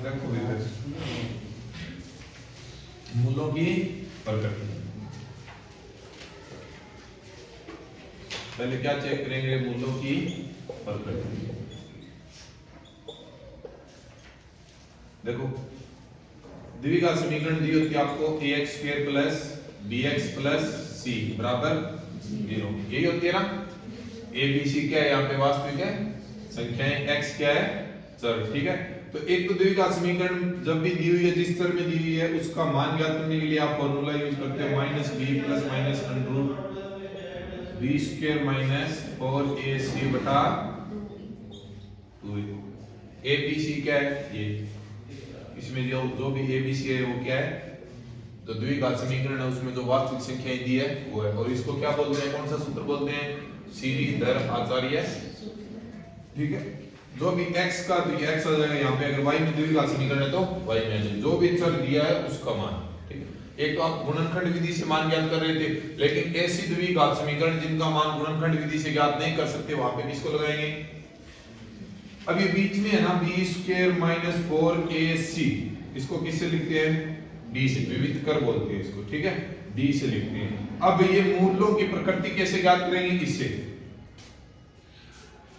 देखो भी मूलों की प्रकृति। पहले क्या चेक करेंगे? मूलों की प्रकृति। देखो द्विघात समीकरण दी होती है आपको ax square plus bx plus c बराबर 0, यही होती है ना। a b c क्या है यहाँ पे? वास्तविक है संख्याएं, x क्या है? चर, ठीक है। तो एक तो द्विघात समीकरण जब भी दी हुई है, जिस चर में दी हुई है, उसका मान ज्ञात करने के लिए आप फॉर्मूला यूज करते हैं minus B plus minus under root B square minus 4ac बटा 2। ए बी सी क्या है? ये इसमें जो भी ए बी सी है वो क्या है? तो द्विघात समीकरण है, उसमें जो वास्तविक संख्याएं दी है वो है। और इसको क्या बोलते हैं? कौन सा सूत्र बोलते हैं? श्रीधर आचार्य, ठीक है। जो भी x का, तो ये x आ जाएगा यहाँ पे। अगर y में द्विघात समीकरण है तो y में आ जाएगा जो भी चर दिया है उसका मान, ठीक है। एक तो आप गुणनखंड विधि से मान ज्ञात कर रहे थे, लेकिन ऐसी द्विघात समीकरण जिनका मान गुणनखंड विधि से ज्ञात नहीं कर सकते, वहां पे किसको लगाएंगे? अब ये बीच में है ना b स्क्वायर माइनस 4ac, इसको किससे लिखते हैं? d से, विविध कर बोलते हैं इसको, ठीक है, d से लिखते हैं। अब ये मूलों की प्रकृति कैसे ज्ञात करेंगे? इससे,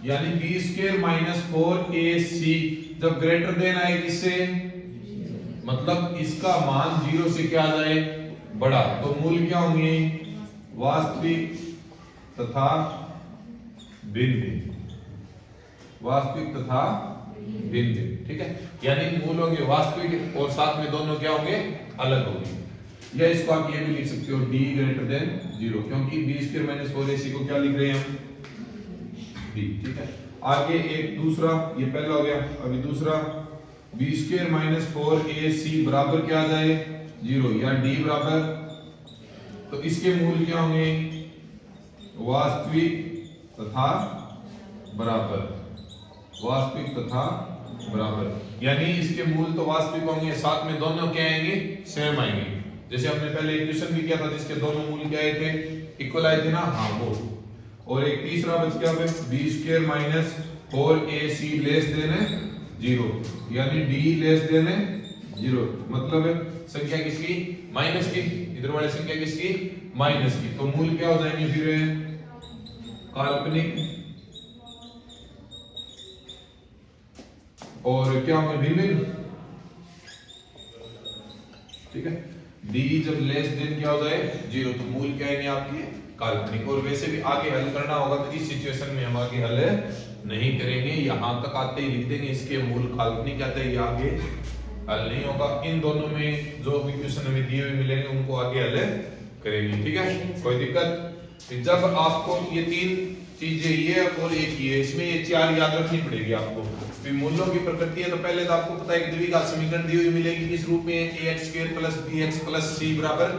यानी b स्क्वायर माइनस 4ac जब ग्रेटर देन आए किससे? मतलब इसका मान 0 से क्या आ जाए? बड़ा, तो मूल क्या होंगे? वास्तविक तथा भिन्न, वास्तविक तथा भिन्न, ठीक है। यानी मूल होंगे वास्तविक और साथ में दोनों क्या होंगे? अलग होंगे। या इसको आप ये भी लिख सकते हो d ग्रेटर देन 0, क्योंकि b स्क्वायर माइनस 4ac को क्या लिख रहे हैं हम? d, ठीक है। आगे एक दूसरा, ये पहला हो गया, अभी दूसरा b स्क्वायर माइनस 4ac बराबर क्या आ जाए? 0, या d बराबर, तो इसके मूल क्या होंगे? वास्तविक तथा बराबर, वास्तविक तथा बराबर, यानी इसके मूल तो वास्तविक होंगे, साथ में दोनों क्या आएंगे? सेम आएंगे। जैसे हमने पहले इक्वेशन भी किया था जिसके दोनों मूल क्या आए थे? इक्वल आए थे ना, हाँ वो। और एक तीसरा बच गया b square minus 4ac less than 0, यानी d लेस देन 0, मतलब संख्या किसकी? माइनस की। इधर वाली संख्या किसकी? माइनस की। तो मूल क्या हो जाएंगे फिर? काल्पनिक, और क्या होंगे? भिन्न, ठीक है। d जब लेस देन क्या हो जाए? 0, तो मूल क्या है आपकी? काल्पनिक। और वैसे भी आगे हल करना होगा तो इस सिचुएशन में हम आगे हल नहीं करेंगे, यहां तक आते ही लिख देंगे इसके मूल काल्पनिक आते हैं, आगे हल नहीं होगा। इन दोनों में जो भी क्वेश्चन हमें दिए हुए मिलेंगे उनको आगे हल करेंगे, ठीक है, कोई दिक्कत। जब आपको ये तीन चीजें, ये और एक ये, इसमें ये चार याद रखनी पड़ेगी आपको। मूलों की प्रकृति है तो पहले तो आपको पता है कि द्विघात समीकरण दी हुई मिलेगी किस रूप में? ax square plus bx plus c बराबर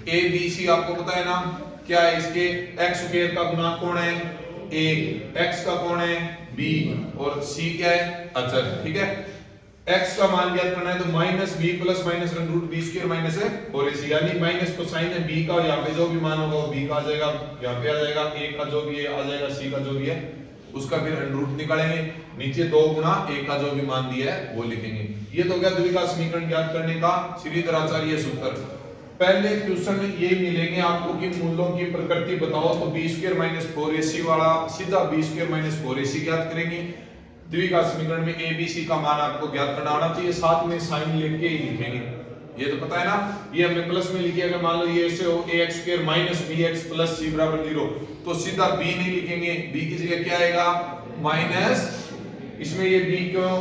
a b c। आपको पता है ना क्या है? इसके x स्क्वायर का गुणांक कौन है? a, x का कौन है? b, और c क्या है? अचर, ठीक है। x का मान ज्ञात करना है तो minus b plus minus under root b square minus 4ac, यानी माइनस को साइन है b का, यहाँ पे जो भी मान होगा वो b का आ जाएगा, यहाँ पे आ जाएगा, a का जो भी है आ जाएगा, c का जो भी है उसका फिर अंडर रूट निकालेंगे, नीचे 2 गुना a का जो भी मान दिया है वो लिखेंगे। ये तो गया द्विघात समीकरण ज्ञात करने का श्रीधर आचार्य सूत्र। पहले क्वेश्चन में ये मिलेंगे आपको कि मूलों की प्रकृति बताओ, तो b स्क्वायर माइनस 4ac वाला सीधा b स्क्वायर माइनस 4ac ज्ञात करेंगे। द्विघात समीकरण में a b c का मान आपको ज्ञात करना आना चाहिए, साथ में साइन लेके ही लिखेंगे, ये तो पता है ना। ये हमने प्लस में लिखिए, अगर मान लो ये ऐसे हो ax square minus bx plus c बराबर 0, तो सीधा b नहीं लिखेंगे, b की जगह क्या आएगा? माइनस, इसमें ये b क्यों,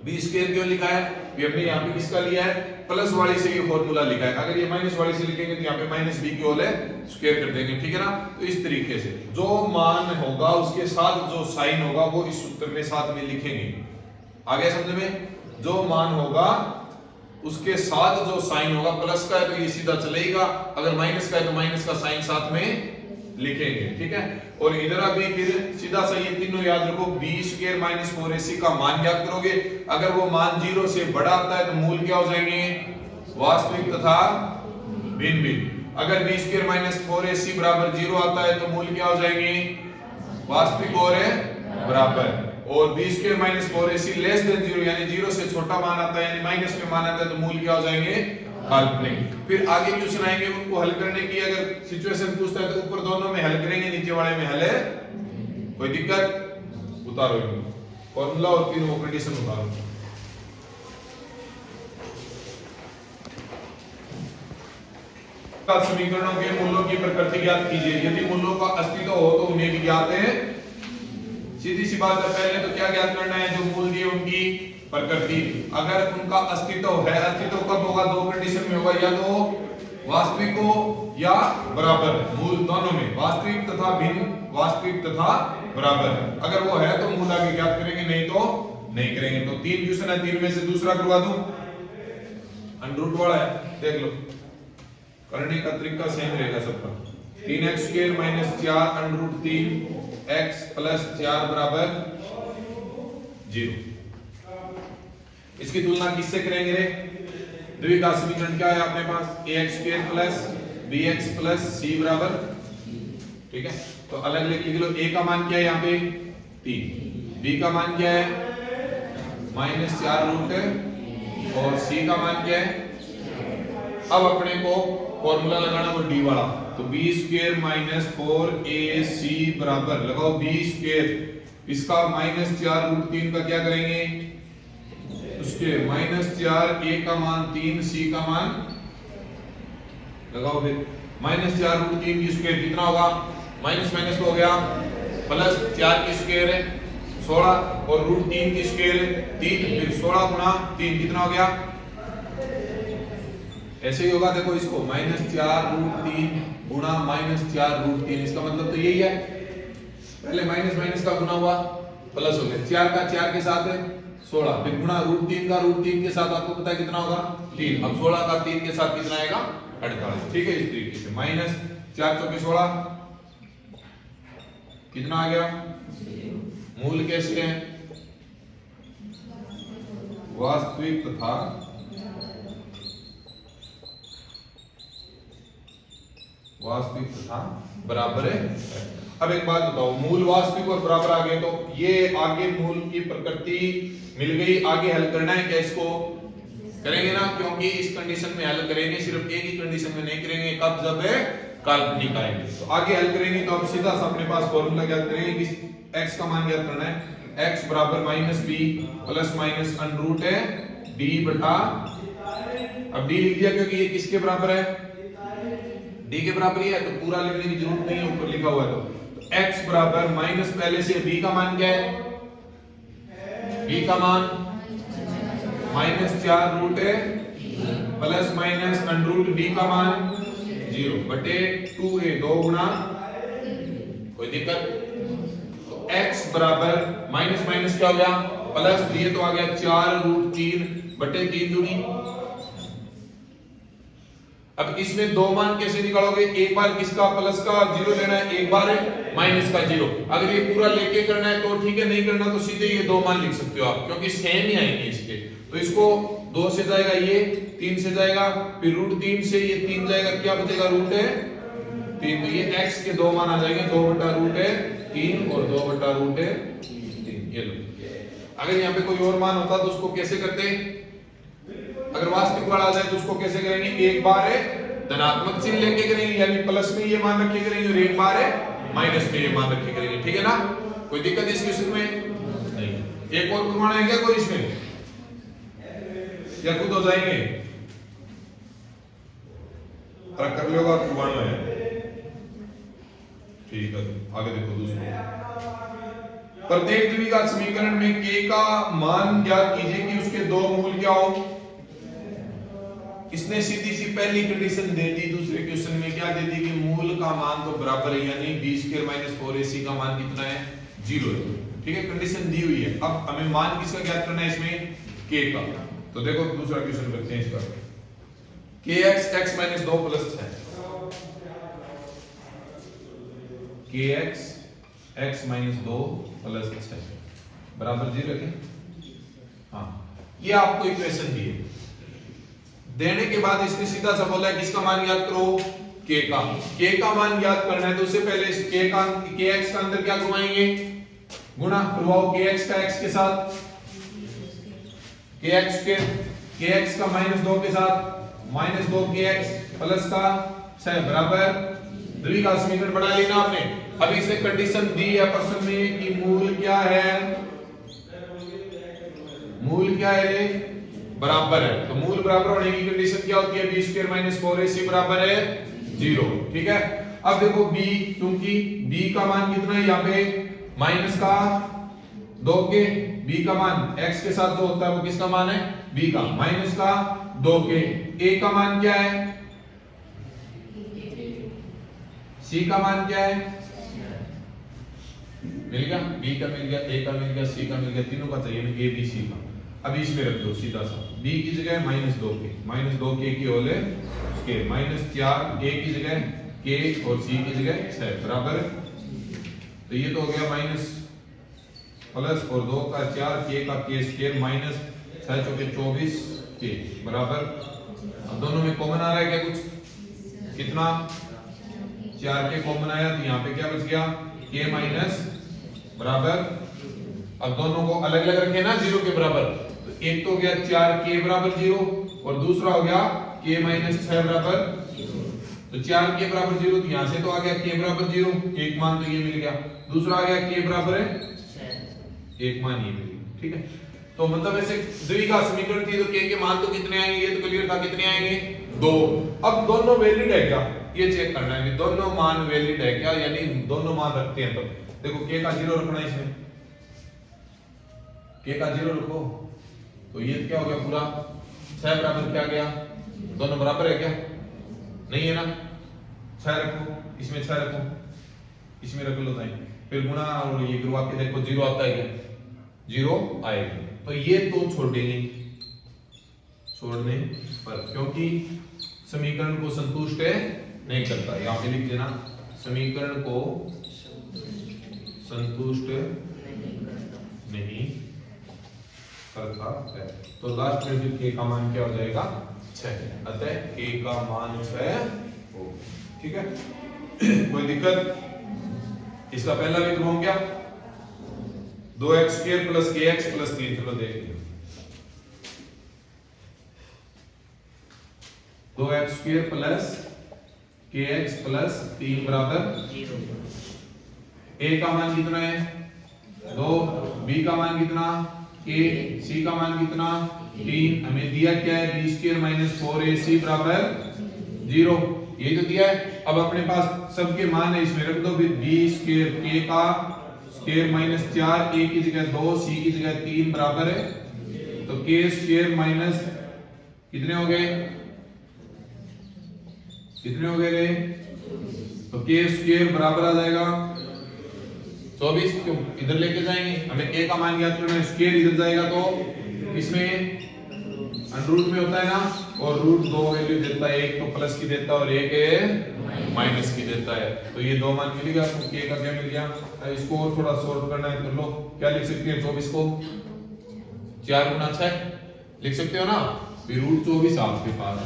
b स्क्वायर क्यों लिखा है? ये हमने यहाँ पे किसका लिया है? प्लस वाली से ये फॉर्मूला लिखा है। अगर ये माइनस वाली से लिखेंगे तो यहाँ पे माइनस b की होल है स्क्वायर कर देंगे, ठीक है ना। तो इस तरीके से जो मान होगा उसके साथ जो साइन होगा वो इस सूत्र में साथ में लिखेंगे। आगे समझ में? जो मान होगा उसके साथ जो साइन होगा, प्लस का है तो ये सीधा चलेगा, अगर माइनस का है तो माइनस का साइन साथ में लिखेंगे, ठीक है। और इधर अभी फिर सीधा सा ये तीनों याद रखो, b स्क्वायर माइनस 4ac का मान ज्ञात करोगे, अगर वो मान 0 से बड़ा आता है तो मूल क्या हो जाएंगे? वास्तविक तथा भिन्न भिन्न। अगर b स्क्वायर माइनस 4ac बराबर 0 आता है तो मूल क्या हो जाएंगे? वास्तविक और बराबर। और B square minus 4ac less than 0 यानी 0 से छोटा मान आता है यानी माइनस में मान आता है तो मूल क्या हो जाएंगे काल्पनिक। फिर आगे क्वेश्चन आएंगे उनको हल करने की, अगर सिचुएशन पूछता है तो ऊपर दोनों में हल करेंगे, नीचे वाले में हल है, कोई दिक्कत? उतारो फॉर्मूला और तीनों कंडीशन उतारो। समीकरणों के मूलों की प्रकृति ज्ञात कीजिए। यदि मूलों का अस्तित्व हो तो उन्हें भी ज्ञात है। सीधी सी बात है, पहले तो क्या ज्ञात करना है, जो मूल दिए उनकी प्रकृति। अगर उनका अस्तित्व है, अस्तित्व कब होगा? दो कंडीशन में होगा, या तो वास्तविक हो या बराबर, मूल दोनों में, वास्तविक तथा भिन्न, वास्तविक तथा बराबर। अगर वो है तो मूल आगे ज्ञात करेंगे, नहीं तो नहीं करेंगे। तो तीन क्वेश्चन है, तीन में से दूसरा करवा दूं, अंडर रूट वाला है, देख लो, करने का तरीका सेम रहेगा सबका। 3x square minus 4 under root 3 x plus 4 बराबर 0। इसकी तुलना किससे करेंगे रे? द्विघात समीकरण क्या है अपने पास? ax square plus bx plus c बराबर, ठीक है, तो अलग अलग लिख लो। a का मान क्या है यहाँ पे? 3, b का मान क्या है? माइनस 4 रूट है, और c का मान क्या है? अब अपने को फॉर्मूला लगाना वो d वाला, तो b स्क्वायर माइनस 4ac बराबर, लगाओ b स्क्वायर, इसका माइनस 4 रूट 3 का क्या करेंगे? उसके माइनस 4, a का मान 3, c का मान लगाओ, फिर माइनस 4 रूट 3 की स्क्वायर कितना होगा? माइनस माइनस हो गया, प्लस 4 की स्क्वायर है 16, और रूट 3 की स्क्वायर है 3, फिर 16 गुना 3 कितना हो गया? ऐसे ही होगा, देखो इसको माइनस 4 रूट 3 गुना माइनस 4 रूट 3, इसका मतलब तो यही है, पहले माइनस माइनस का गुना हुआ प्लस हो गया, 4 का 4 के साथ है 16, फिर गुना रूट 3 का रूट 3 के साथ, आपको पता है कितना होगा? 3। अब 16 का 3 के साथ कितना आएगा? 48, ठीक है। इस तरीके से माइनस 4 चौके 16 कितना आ गया? मूल कैसे है? वास्तविक तथा वास्तविक तथा बराबर है। अब एक बात बताओ, मूल वास्तविक और बराबर आ गए, तो ये आगे मूल की प्रकृति मिल गई, आगे हल करना है क्या? इसको करेंगे ना, क्योंकि इस कंडीशन में हल करेंगे, सिर्फ एक ही कंडीशन में नहीं करेंगे, कब? जब है काल्पनिक आएंगे, तो आगे हल करेंगे। तो अब सीधा सा अपने पास फॉर्मूला ज्ञात करेंगे कि x का मान ज्ञात करना है, x बराबर minus b plus minus under root है d बटा, अब d लिख दिया क्योंकि ये किसके बराबर है? d के बराबर ही है, तो पूरा लिखने की जरूरत नहीं है, ऊपर लिखा हुआ है। तो x बराबर माइनस, पहले से b का मान क्या है? b का मान माइनस 4 रूट है plus minus under root d का मान 0 बटे 2a, 2 गुना, कोई दिक्कत? तो x बराबर माइनस माइनस क्या हो गया? प्लस, ये तो आ गया 4 रूट 3 बटे 3 दूनी। अब इसमें दो मान कैसे निकालोगे? एक बार किसका? प्लस का 0 लेना है, एक बार माइनस का 0। अगर ये पूरा लेके करना है तो ठीक है, नहीं करना तो सीधे ये दो मान लिख सकते हो आप, क्योंकि सेम ही आएंगे इसके। तो इसको 2 से जाएगा, ये 3 से जाएगा, फिर रूट 3 से ये 3 जाएगा, क्या बचेगा? रूट है 3, तो ये x के दो मान आ जाएंगे, 2 बटा रूट है 3 और 2 बटा रूट है 3। ये लो, अगर यहाँ पे कोई और मान होता तो उसको कैसे करते? अगर वास्तविक वाला आ जाए तो उसको कैसे करेंगे? एक बार है धनात्मक चिन्ह लेके करेंगे, यानी प्लस में ये मान रखे करेंगे, और एक बार है माइनस में ये मान रखे करेंगे, ठीक है ना? कोई दिक्कत इस क्वेश्चन में नहीं। एक और प्रमाण है क्या कोई इसमें, या खुद हो जाएंगे? कर लोगा प्रमाण है, ठीक है। आगे देखो दूसरा, प्रत्येक द्विघात समीकरण में k का मान ज्ञात कीजिए कि उसके दो मूल क्या हो। इसने सीधी सी पहली कंडीशन दे दी, दूसरे क्वेश्चन में क्या दे दी कि मूल का मान तो बराबर है, यानी b स्क्वायर माइनस 4ac का मान कितना है? 0 है, ठीक है, कंडीशन दी हुई है। अब हमें मान किसका ज्ञात करना है इसमें? k का। तो देखो दूसरा क्वेश्चन करते हैं इसका, kx x minus 2 plus 6, kx x minus 2 plus 6 बराबर 0 रखें। हाँ, ये आपको इक्वेशन दी है, देने के बाद इसने सीधा सा बोला है किसका मान ज्ञात करो? k का मान ज्ञात करना है, तो उससे पहले इस kx का अंदर क्या घुमाएंगे? गुणा करवाओ kx का x के साथ, kx का -2 के साथ, -2 kx प्लस का 6 बराबर द्विघात समीकरण बना लेना आपने। अब इसे कंडीशन दी है प्रश्न में कि मूल क्या है, मूल क्या है, बराबर है। तो मूल बराबर होने की कंडीशन क्या होती है, b² - 4ac बराबर है 0। ठीक है, अब देखो b, क्योंकि b का मान कितना है यहाँ पे माइनस का 2 के, b का मान x के साथ जो होता है वो किसका मान है, b का, माइनस का 2 के, a का मान क्या है, c का मान क्या है, मिल गया, b का मिल गया, a का मिल गया, c का मिल गया, तीनों का चाहिए ना, a b c का। अब इसमें रख दो सीधा सा, b की जगह -2 के, -2 के की होले उसके -4 a की जगह k और c की जगह 6 बराबर। तो ये तो हो गया माइनस प्लस और 2 का 4 k का k स्क्वायर माइनस 6 चौके 24 k बराबर। अब दोनों में कॉमन आ रहा है क्या कुछ, कितना 4 k कॉमन आया, तो यहाँ पे क्या बच गया k माइनस बराबर। अब दोनों को अलग अलग रखे ना 0 के बराबर, तो एक तो हो गया 4k बराबर 0 और दूसरा हो गया k माइनस 6 बराबर। तो 4k बराबर 0, तो यहां से तो आ गया k बराबर 0, एक मान तो ये मिल गया, दूसरा आ गया k बराबर है 6, एक मान ये मिल गया। ठीक है, तो मतलब ऐसे द्विघात समीकरण थी, तो k के मान तो कितने आएंगे, ये तो क्लियर था, कितने आएंगे 2। अब दोनों वैलिड है क्या, ये चेक करना है कि दोनों मान वैलिड है क्या, यानी दोनों मान रखते हैं। तो देखो k का 0 रखना है, इसमें k का 0 रखो, तो ये क्या हो गया पूरा 6 बराबर क्या गया, दोनों बराबर है क्या, नहीं है ना, 6 रखो, इसमें 6 रखो, इसमें रख लो ताई, फिर गुणा और ये करवा के देखो 0 आता है क्या, 0 आएगा। तो ये तो छोड़ने पर, क्योंकि समीकरण को संतुष्ट नहीं करता, यहां पे लिख देना समीकरण को संतुष्ट नहीं करता है। तो लास्ट में फिर k का मान क्या हो जाएगा 6, अतः k का मान 6 हो। ठीक है, कोई दिक्कत, इसका पहला भी ध्रुव क्या 2x² + kx + 3, चलो देख लो 2x² + kx + 3 बराबर 0। a का मान कितना है 2, b का मान कितना k, c का मान कितना 3, हमें दिया क्या है b² - 4ac बराबर 0, ये तो दिया है। अब अपने पास सबके मान है, इसमें रख दो फिर b² k का स्क्वायर -4, a की जगह 2, c की जगह 3 बराबर है, तो k² माइनस कितने हो गए, कितने हो गए रे, तो k² बराबर आ जाएगा 24, क्यों इधर लेके जाएंगे, हमें k का मान ज्ञात करना है, स्क्वायर इधर जाएगा तो इसमें अंडर में होता है ना, और रूट 2 वैल्यू देता है, एक तो प्लस की देता है और एक माइनस की देता है। तो ये दो मान मिल गया, तो k का क्या मिल गया। इसको और थोड़ा सॉल्व करना है, कर लो, क्या लिख सकते हैं 24 को 4 गुना 6 लिख सकते हो ना, फिर रूट 24 आपके पास,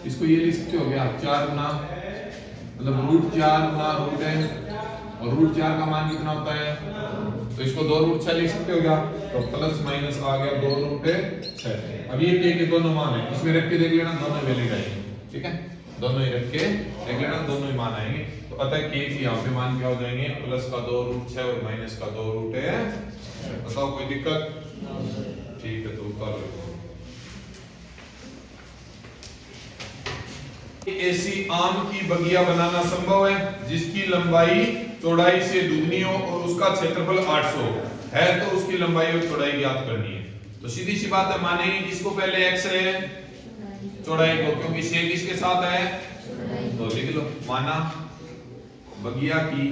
इसको ये लिख सकते हो क्या 4 गुना, मतलब रूट 4 गुना रूट है, और रूट 4 का मान कितना होता है, तो इसको 2 रूट 6 लिख सकते हो क्या, तो प्लस माइनस आ गया 2 रूट 6। अब ये k के दोनों मान है, इसमें रख के देख लेना, दोनों वैलिड आएंगे। ठीक है, दोनों ही रख के देख लेना, दोनों ही मान आएंगे। तो अतः k की यहाँ पे मान क्या हो जाएंगे, प्लस का 2 रूट 6 और माइनस का 2 रूट 6। बताओ कोई दिक्कत, ठीक है, तो कर लो। ऐसी आम की बगिया बनाना संभव है जिसकी लंबाई चौड़ाई से दुगनी हो और उसका क्षेत्रफल 800 है, तो उसकी लंबाई और चौड़ाई ज्ञात करनी है। तो सीधी सी बात है, मानेंगे किसको पहले x है चौड़ाई को, क्योंकि से किसके साथ है, तो लिख लो, माना बगिया की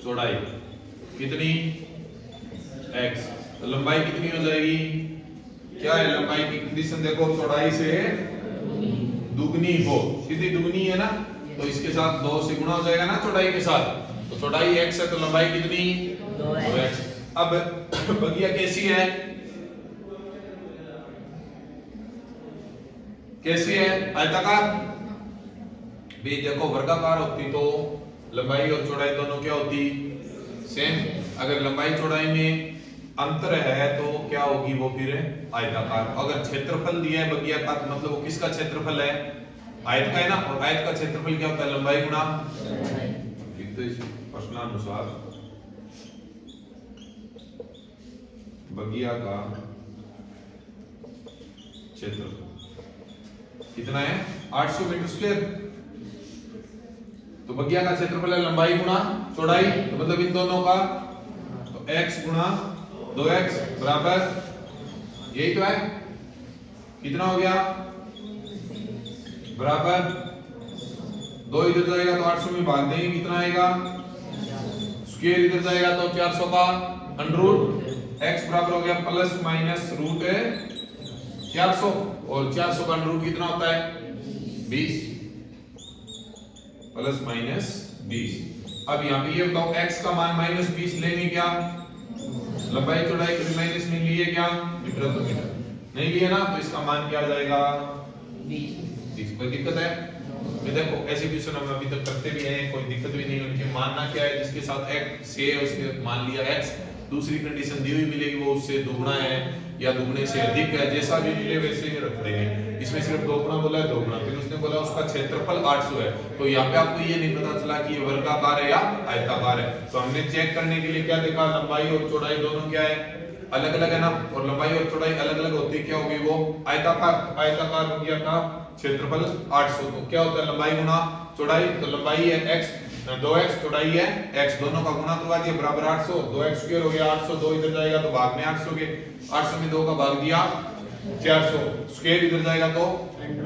चौड़ाई कितनी x, तो लंबाई कितनी हो जाएगी, क्या है लंबाई की कंडीशन देखो, चौड़ाई से दुगनी हो, सीधी दुगनी है ना, तो इसके साथ 2 से गुणा हो जाएगा ना चौड़ाई के साथ, तो चौड़ाई x है तो लंबाई कितनी 2x। अब बगिया कैसी है, कैसी है, आयताकार भी, देखो वर्गाकार होती तो लंबाई और चौड़ाई दोनों क्या होती सेम। अगर लंबाई चौड़ाई में अंतर है तो क्या होगी वो फिर आयताकार। अगर क्षेत्रफल दिया है बगिया का तो मतलब वो किसका क्षेत्रफल है आयत का है ना, और आयत का क्षेत्रफल क्या होता है लंबाई गुना। तो इस प्रश्नानुसार बगिया का क्षेत्रफल कितना है 800 मीटर स्क्वायर। तो बगिया का क्षेत्रफल है लंबाई गुना चौड़ाई, तो मतलब इन दोनों का तो x गुना 2x बराबर यही तो है, कितना हो गया बराबर 2 इधर जाएगा तो 800 में भाग देंगे कितना आएगा, स्क्वायर इधर जाएगा तो 400 का अंडर रूट, x बराबर हो गया प्लस माइनस रूट 400 और 400 का अंडर रूट कितना होता है 20 प्लस माइनस 20। अब यहाँ पे ये बताओ x का मान माइनस 20 लेंगे क्या, लंबाई चौड़ाई कभी माइनस में लिए क्या मीटर तो मीटर नहीं लिए ना, तो इसका मान क्या आ जाएगा 20। कोई दिक्कत है? ये देखो ऐसे क्वेश्चन हम अभी तक करते भी हैं, कोई दिक्कत भी नहीं। उनके मानना क्या है जिसके साथ x से उसके मान लिया x, दूसरी कंडीशन दी हुई मिलेगी वो उससे दुगना है या दुगने से अधिक है, जैसा भी मिले वैसे ही रख देंगे। इसमें सिर्फ दोगुना बोला है दोगुना, फिर उसने बोला उसका क्षेत्रफल 800 है, तो यहाँ पे आपको ये नहीं पता चला कि ये वर्गाकार है या आयताकार है। तो हमने चेक करने के लिए क्या देखा, लंबाई और चौड़ाई दोनों क्या है अलग अलग है ना, और लंबाई और चौड़ाई अलग अलग होती क्या होगी वो आयताकार। आयताकार हो गया का क्षेत्रफल 800, तो क्या होता है लंबाई गुना चौड़ाई, तो लंबाई है x 2x चौड़ाई है x, दोनों का गुणा करवा दिया बराबर 800, 2x स्क्वायर हो गया 800, 2 इधर जाएगा तो भाग में 800 के 800 में 2 का भाग दिया 400, स्क्वायर इधर जाएगा तो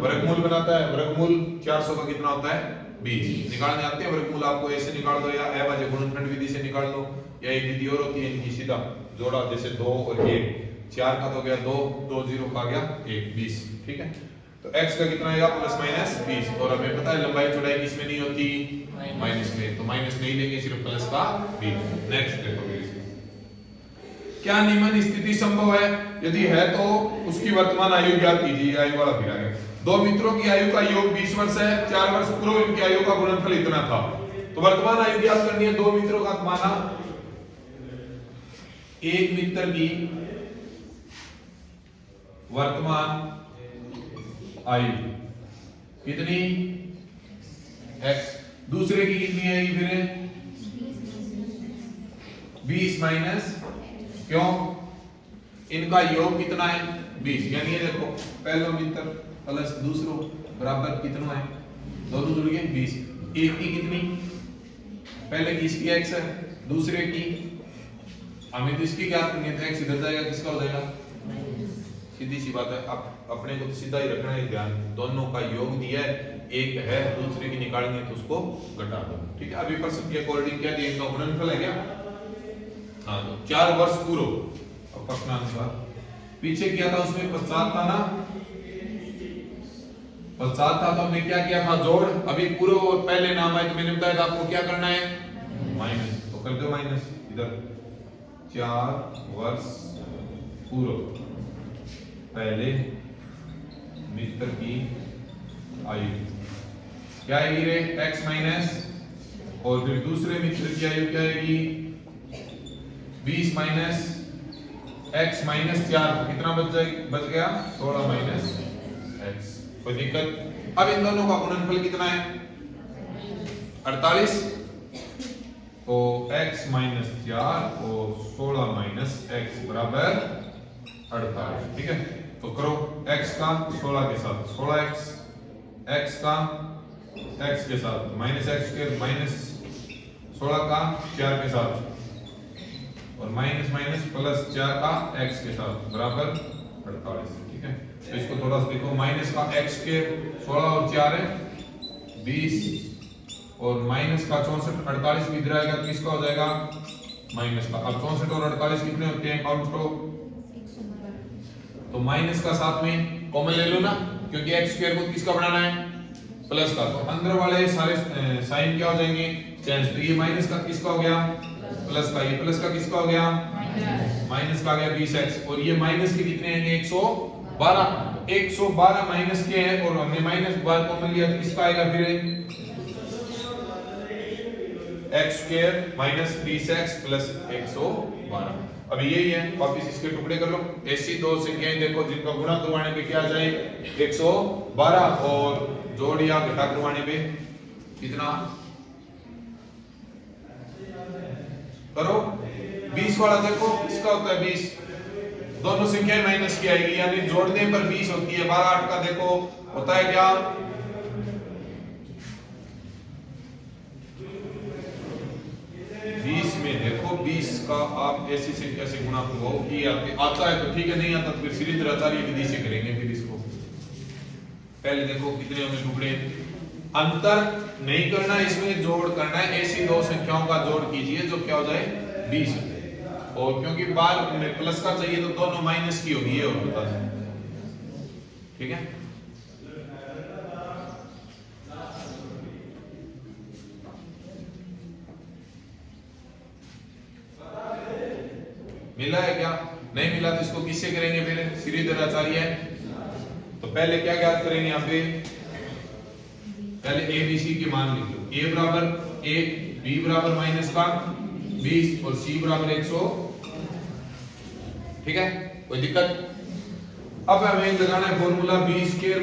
वर्गमूल बनाता है, वर्गमूल 400 का कितना होता है 20। निकालने आते हैं वर्गमूल, आपको ऐसे निकाल दो या अभाज्य गुणनखंड विधि से निकाल दो, या एक विधि और होती है इनकी सीधा जोड़ा, जैसे 2 और 1 4 का तो गया 2 2 0 का गया 1 20। ठीक है, तो x का कितना आएगा प्लस माइनस 20, और हमें पता है लंबाई चौड़ाई किसमें नहीं होती माइनस में, तो माइनस नहीं लेंगे सिर्फ प्लस का 20। नेक्स्ट देखो क्या निम्न स्थिति संभव है, यदि है तो उसकी वर्तमान आयु ज्ञात कीजिए। आयु वाला फिर आएगा, दो मित्रों की आयु का योग 20 वर्ष है, 4 वर्ष पूर्व इनकी आयु का गुणनफल इतना था, तो वर्तमान आयु ज्ञात करनी है। दो मित्रों का माना एक मित्र की वर्तमान आयु कितनी x, दूसरे की कितनी आएगी फिर 20 माइनस, क्यों इनका योग कितना है 20, यानी ये देखो पहला मित्र प्लस दूसरो बराबर कितना है, दोनों जुड़ गए 20। एक की कितनी, पहले की इसकी x है, दूसरे की हमें तो इसकी क्या करनी है, x इधर जाएगा किसका हो जाएगा, सीधी सी बात है। अब अपने को तो सीधा ही रखना है ध्यान, दोनों का योग दिया है, एक है दूसरे की निकालनी है तो उसको घटा दो। ठीक है, अभी प्रश्न के अकॉर्डिंग क्या दिया, इनका गुणनफल है क्या, हाँ तो 4 वर्ष पूर्व। अब प्रश्नानुसार पीछे किया था उसमें पश्चात था ना, पश्चात था तो हमने क्या किया था जोड़, अभी पूर्व और पहले नाम आए तो मैंने बताया था आपको क्या करना है माइनस, तो कर दो माइनस इधर 4 वर्ष पूर्व पहले मित्र की आयु क्या आएगी रे x माइनस, और फिर दूसरे मित्र की आयु क्या आएगी 20 माइनस x माइनस 4, कितना बच गया 16 माइनस x। कोई दिक्कत? अब इन दोनों का गुणनफल कितना है 48, तो x माइनस 4 और 16 माइनस x बराबर 48। ठीक है, तो करो x का 16 के साथ 16x, x का x के साथ माइनस x स्क्वायर माइनस 16 का 4 के साथ, और माइनस माइनस प्लस 4 का x के साथ बराबर 48। ठीक है, तो इसको थोड़ा सा देखो, माइनस का x के 16 और 4 है 20, और माइनस का 64 48 भी इधर आएगा तो किसका हो जाएगा माइनस का। अब 64 और 48 कितने होते हैं काउंट करो, तो माइनस का साथ में कॉमन ले लो ना, क्योंकि x स्क्वायर को किसका बनाना है प्लस का, तो अंदर वाले सारे साइन क्या हो जाएंगे चेंज, तो ये माइनस का किसका हो गया प्लस का, ये प्लस का किसका हो गया माइनस का आ गया 20x, और ये माइनस के कितने आएंगे 112, 112 माइनस के हैं, और हमने माइनस बार कॉमन लिया तो किसका आएगा फिर x square minus 20x plus 112। अब यही है, वापिस इसके टुकड़े कर लो। ऐसी दो संख्याएं देखो जिनका गुणा करवाने पे क्या आ जाए 112 और जोड़ या घटा करवाने पे कितना करो 20 वाला देखो, इसका होता है 20, दोनों संख्याएं माइनस की आएगी यानी जोड़ने पर 20 होती है। 12 8 का देखो होता है क्या 20 में देखो 20 का आप ऐसी संख्या से गुणा करो कि आता है तो ठीक है, नहीं आता तो फिर सीरीज आचार्य विधि से करेंगे। फिर इसको पहले देखो कितने होंगे टुकड़े, अंतर नहीं करना, इसमें जोड़ करना है। ऐसी दो संख्याओं का जोड़ कीजिए जो क्या हो जाए 20 हो जाए, और क्योंकि बाद में प्लस का चाहिए तो दोनों माइनस की होगी, ये और बता दें, ठीक है। मिला है क्या? नहीं मिला तो इसको किससे करेंगे, पहले श्रीधर आचार्य है तो पहले क्या ज्ञात करेंगे यहाँ पे, पहले ए बी सी के मान लिख लो। ए बराबर 1, बी बराबर माइनस का 20 और सी बराबर 100, ठीक है, कोई दिक्कत। अब हमें लगाना है formula B square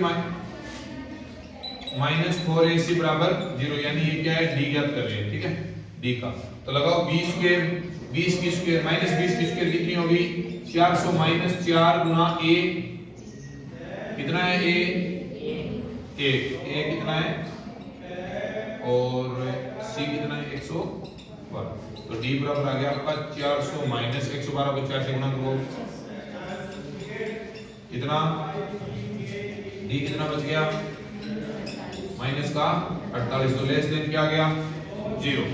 minus 4ac बराबर 0, यानी ये क्या है डी ज्ञात कर रहे हैं, ठीक है, डी का। तो लगाओ बी स्क्वायर 20 की स्क्वायर माइनस 20 की स्क्वायर कितनी होगी 400 माइनस 4 गुना ए कितना है ए कितना है और सी कितना है 112। तो डी बराबर आ गया आपका 400 माइनस 112 को 4 से गुणा करो कितना, डी कितना बच गया माइनस का 48, तो लेस देन क्या आ गया 0।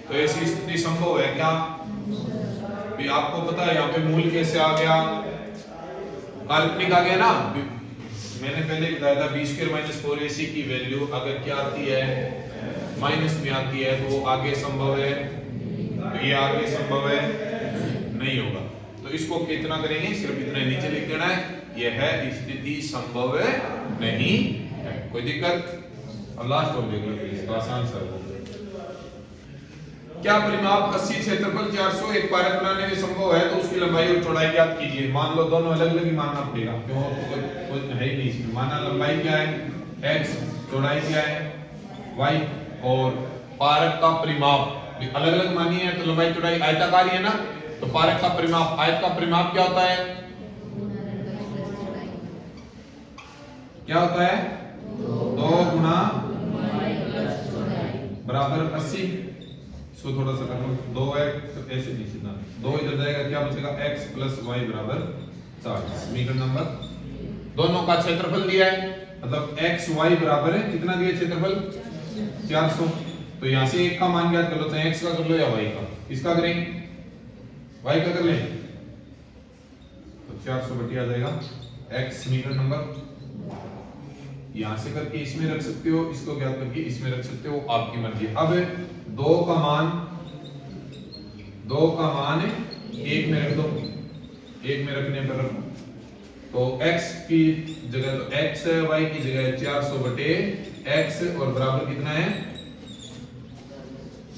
तो ऐसी स्थिति संभव है क्या, भी आपको पता है यहाँ पे मूल कैसे आ गया, काल्पनिक आ गया ना। मैंने पहले बताया था बी स्क्वायर माइनस 4ac की वैल्यू अगर क्या आती है माइनस में आती है तो आगे संभव है, तो ये आगे संभव है नहीं होगा। तो इसको कितना करेंगे, सिर्फ इतना नीचे लिख देना है, यह है स्थिति संभव नहीं है। कोई दिक्कत? अब लास्ट और देख लो इसका आसान सा हो। क्या परिमाप 80 क्षेत्रफल 400 एक पारक बनाने में संभव है तो उसकी लंबाई और चौड़ाई ज्ञात कीजिए। मान लो दोनों अलग अलग ही मानना पड़ेगा, क्यों कोई है ही नहीं इसमें। माना लंबाई क्या है x, चौड़ाई क्या है y, और पारक का परिमाप अलग अलग मानी है तो लंबाई चौड़ाई आयताकार है ना, तो पारक का परिमाप, आयत का परिमाप क्या होता है, क्या होता है 2 गुना बराबर 80। इसको थोड़ा सा कर लो, 2x तो ऐसे नहीं सीधा 2 इधर जाएगा, क्या बचेगा x प्लस y बराबर 40। समीकरण नंबर, दोनों का क्षेत्रफल दिया है मतलब x y बराबर है कितना दिया क्षेत्रफल 400। तो यहां से एक का मान ज्ञात कर लो, चाहे x का कर लो या y का। इसका करेंगे y का कर लें तो 400 बटी आ जाएगा x। समीकरण नंबर यहां से करके इसमें रख सकते हो, इसको ज्ञात करके इसमें रख सकते हो, आपकी मर्जी। अब 2 का मान 1 में रख दो, 1 में रखने पर तो x की जगह तो x है, y की जगह 400 बटे x और बराबर कितना है,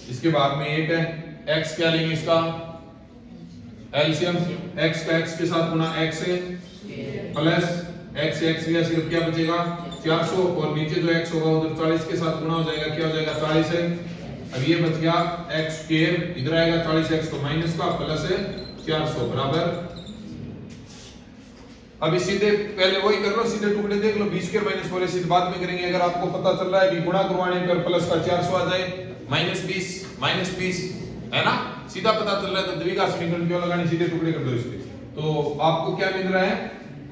इसके बाद में 1 है, x क्या लेंगे इसका एलसीएम, x का x के साथ गुना x है प्लस x गया सिर्फ क्या बचेगा 400 और नीचे जो x होगा उधर 40 के साथ गुना हो जाएगा, क्या हो जाएगा 40 है। अब ये बच गया x स्क्वायर, इधर आएगा 40x तो माइनस का प्लस है 400 बराबर। अभी सीधे पहले वही कर लो, सीधे टुकड़े देख लो, बी स्क्वायर माइनस 4ac बाद में करेंगे। अगर आपको पता चल रहा है कि गुणा करवाने पर प्लस का 400 आ जाए माइनस 20 है ना, सीधा पता चल रहा है तो द्विघात समीकरण क्यों लगाने, सीधे टुकड़े कर दो इसके। तो आपको क्या मिल रहा है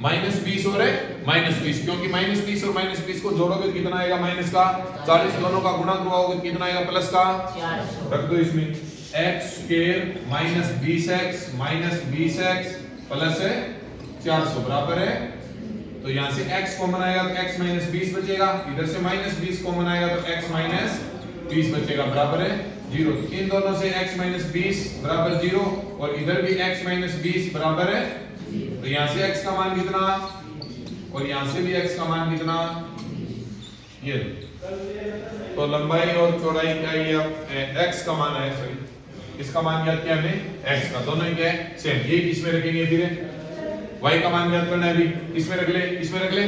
-20 और -20, क्योंकि -20 और -20 को जोड़ोगे कितना आएगा माइनस का 40, दोनों का गुणा करवाओगे कितना आएगा प्लस का 400। रख दो इसमें x स्क्वायर -20x प्लस 400 बराबर है। तो यहां से x कॉमन आएगा तो x -20 बचेगा, इधर से -20 कॉमन आएगा तो x -20 बचेगा बराबर है 0। इन दोनों से x -20 बराबर 0 और इधर भी x -20 बराबर है, तो यहां से x का मान कितना और यहां से भी x का मान कितना, ये लो। तो लंबाई और चौड़ाई क्या है, ये x का मान है, सॉरी इसका मान ज्ञात किया हमने x का, दोनों ही क्या है सेम। ये किसमें रखेंगे, फिर y का मान ज्ञात करना है, अभी किसमें रख ले, इसमें रख ले,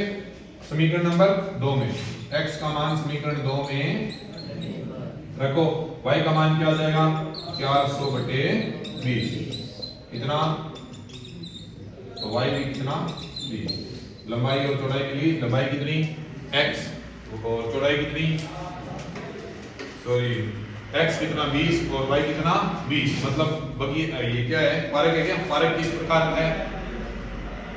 समीकरण नंबर 2 में। x का मान समीकरण 2 में रखो, y का मान क्या हो जाएगा 400/20 कितना, तो y भी कितना 20। लंबाई और चौड़ाई के लिए लंबाई कितनी x और चौड़ाई कितनी, सॉरी x कितना 20 और y कितना 20, मतलब बगी ये क्या है, पारक है क्या, पारक किस प्रकार का है,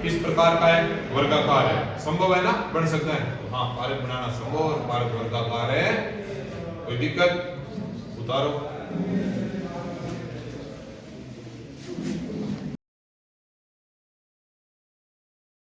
किस प्रकार का है, वर्गाकार है, संभव है ना, बन सकता है, तो हाँ पारक बनाना संभव और पारक वर्गाकार है, कोई दिक्कत, उतारो।